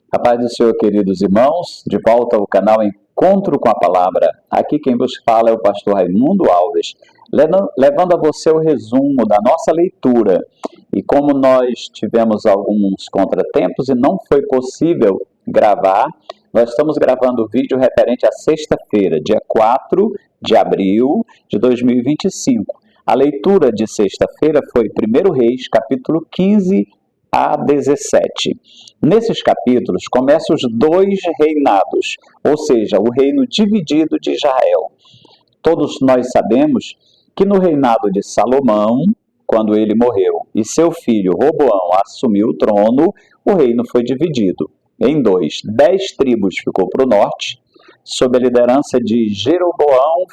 A paz do Senhor, queridos irmãos, de volta ao canal Encontro com a Palavra. Aqui quem vos fala é o pastor Raimundo Alves, levando a você o resumo da nossa leitura. E como nós tivemos alguns contratempos e não foi possível gravar, nós estamos gravando o vídeo referente à sexta-feira, dia 4 de abril de 2025. A leitura de sexta-feira foi 1 Reis, capítulo 15 a 17. Nesses capítulos começam os dois reinados, ou seja, o reino dividido de Israel. Todos nós sabemos que no reinado de Salomão, quando ele morreu e seu filho Roboão assumiu o trono, o reino foi dividido em dois. 10 tribos ficou para o norte, sob a liderança de Jeroboão,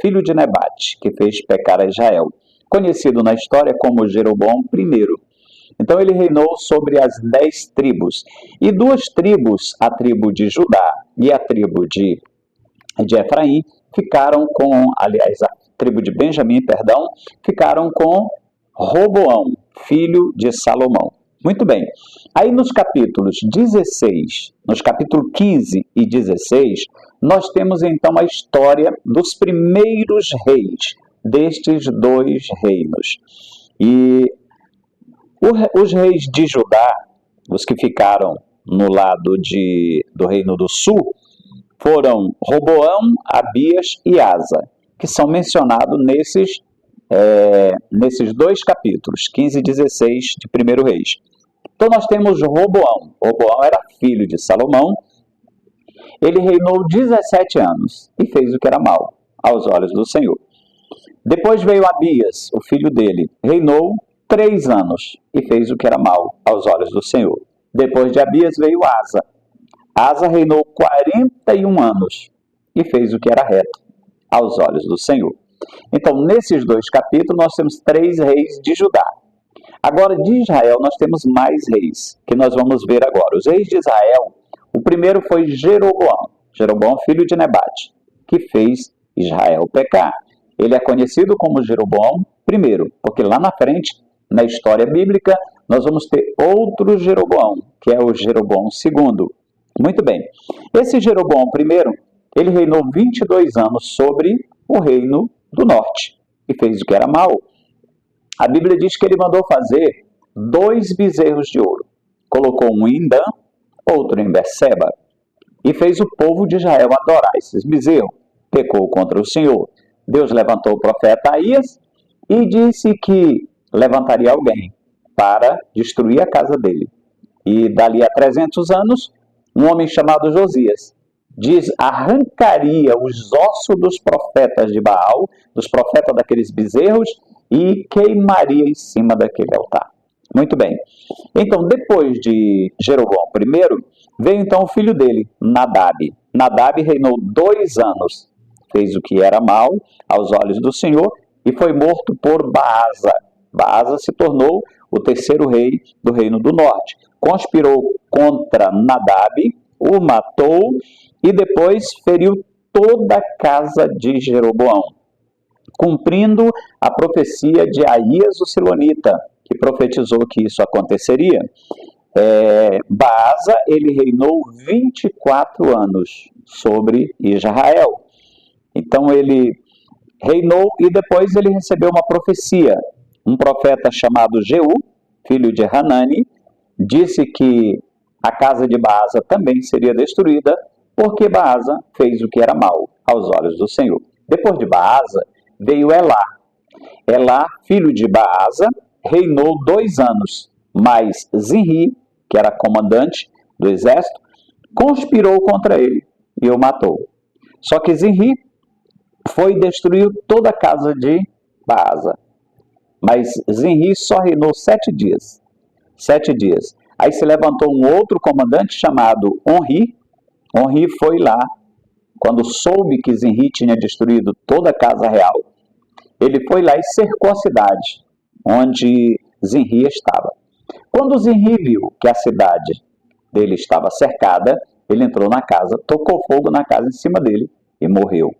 filho de Nebate, que fez pecar a Israel, conhecido na história como Jeroboão I. Então ele reinou sobre as 10 tribos. E 2 tribos, a tribo de Judá e a tribo de Efraim, ficaram com, aliás, a tribo de Benjamim, ficaram com Roboão, filho de Salomão. Muito bem. Aí nos capítulos 15 e 16, nós temos então a história dos primeiros reis destes dois reinos. E os reis de Judá, os que ficaram no lado do Reino do Sul, foram Roboão, Abias e Asa, que são mencionados nesses dois capítulos, 15 e 16 de 1 Reis. Então nós temos Roboão. Roboão era filho de Salomão. Ele reinou 17 anos e fez o que era mal aos olhos do Senhor. Depois veio Abias, o filho dele, reinou 3 anos e fez o que era mal aos olhos do Senhor. Depois de Abias veio Asa. Asa reinou 41 anos e fez o que era reto aos olhos do Senhor. Então, nesses dois capítulos, nós temos 3 reis de Judá. Agora, de Israel, nós temos mais reis, que nós vamos ver agora. Os reis de Israel, o primeiro foi Jeroboão. Jeroboão, filho de Nebate, que fez Israel pecar. Ele é conhecido como Jeroboão I, porque lá na frente, na história bíblica, nós vamos ter outro Jeroboão, que é o Jeroboão II. Muito bem. Esse Jeroboão I, ele reinou 22 anos sobre o reino do norte e fez o que era mal. A Bíblia diz que ele mandou fazer 2 bezerros de ouro. Colocou um em Dan, outro em Berseba, e fez o povo de Israel adorar esses bezerros. Pecou contra o Senhor. Deus levantou o profeta Aías e disse que levantaria alguém para destruir a casa dele. E dali a 300 anos, um homem chamado Josias arrancaria os ossos dos profetas de Baal, dos profetas daqueles bezerros, e queimaria em cima daquele altar. Muito bem. Então, depois de Jeroboão I, veio então o filho dele, Nadab. Nadab reinou 2 anos, fez o que era mal aos olhos do Senhor e foi morto por Baasa. Baasa se tornou o 3º rei do Reino do Norte. Conspirou contra Nadab, o matou e depois feriu toda a casa de Jeroboão, cumprindo a profecia de Aías o Silonita, que profetizou que isso aconteceria. Baasa, ele reinou 24 anos sobre Israel. Então ele reinou e depois ele recebeu uma profecia. Um profeta chamado Jeú, filho de Hanani, disse que a casa de Baasa também seria destruída porque Baasa fez o que era mal aos olhos do Senhor. Depois de Baasa veio Elá. Elá, filho de Baasa, reinou 2 anos, mas Zinri, que era comandante do exército, conspirou contra ele e o matou. Só que Zinri foi e destruiu toda a casa de Baasa. Mas Zinri só reinou 7 dias. 7 dias. Aí se levantou um outro comandante chamado Onri. Onri foi lá, quando soube que Zinri tinha destruído toda a casa real, ele foi lá e cercou a cidade onde Zinri estava. Quando Zinri viu que a cidade dele estava cercada, ele entrou na casa, tocou fogo na casa em cima dele e morreu.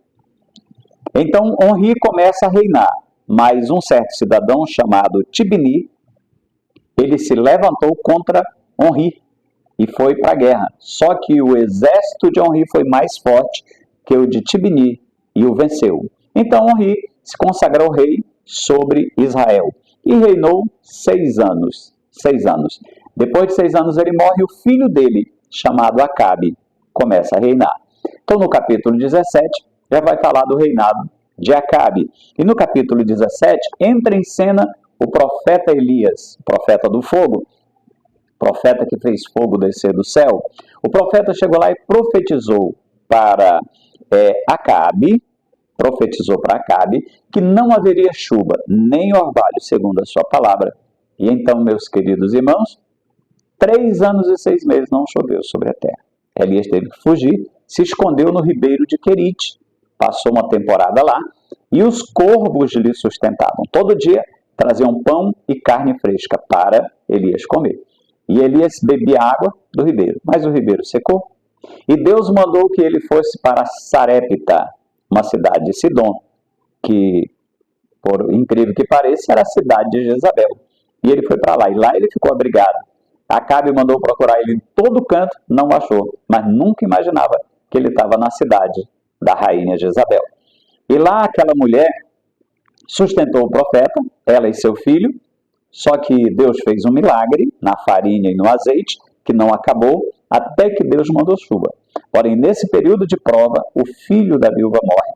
Então Onri começa a reinar, mas um certo cidadão chamado Tibni, ele se levantou contra Onri e foi para a guerra. Só que o exército de Onri foi mais forte que o de Tibni e o venceu. Então Onri se consagrou rei sobre Israel e reinou 6 anos. 6 anos. Depois de 6 anos ele morre, o filho dele, chamado Acabe, começa a reinar. Então no capítulo 17 já vai falar do reinado de Acabe. E no capítulo 17 entra em cena o profeta Elias, profeta do fogo, profeta que fez fogo descer do céu. O profeta chegou lá e profetizou para Acabe, que não haveria chuva, nem orvalho, segundo a sua palavra. E então, meus queridos irmãos, 3 anos e 6 meses não choveu sobre a terra. Elias teve que fugir, se escondeu no ribeiro de Querite, passou uma temporada lá, e os corvos lhe sustentavam. Todo dia traziam pão e carne fresca para Elias comer. E Elias bebia água do ribeiro, mas o ribeiro secou. E Deus mandou que ele fosse para Sarepta, uma cidade de Sidom, que, por incrível que pareça, era a cidade de Jezabel. E ele foi para lá, e lá ele ficou abrigado. Acabe mandou procurar ele em todo canto, não o achou, mas nunca imaginava que ele estava na cidade da rainha Jezabel. E lá aquela mulher sustentou o profeta, ela e seu filho, só que Deus fez um milagre na farinha e no azeite, que não acabou, até que Deus mandou chuva. Porém, nesse período de prova, o filho da viúva morre.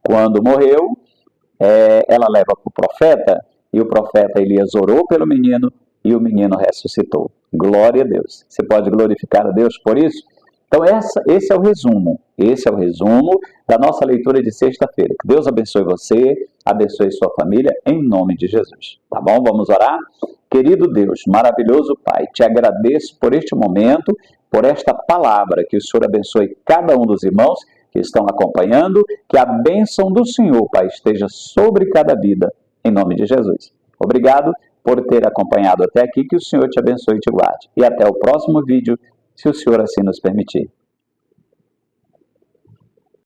Quando morreu, ela leva para o profeta, e o profeta Elias orou pelo menino, e o menino ressuscitou. Glória a Deus. Você pode glorificar a Deus por isso? Então, esse é o resumo. Esse é o resumo da nossa leitura de sexta-feira. Que Deus abençoe você, abençoe sua família, em nome de Jesus. Tá bom? Vamos orar? Querido Deus, maravilhoso Pai, te agradeço por este momento, por esta palavra, que o Senhor abençoe cada um dos irmãos que estão acompanhando, que a bênção do Senhor, Pai, esteja sobre cada vida, em nome de Jesus. Obrigado por ter acompanhado até aqui, que o Senhor te abençoe e te guarde. E até o próximo vídeo, se o Senhor assim nos permitir.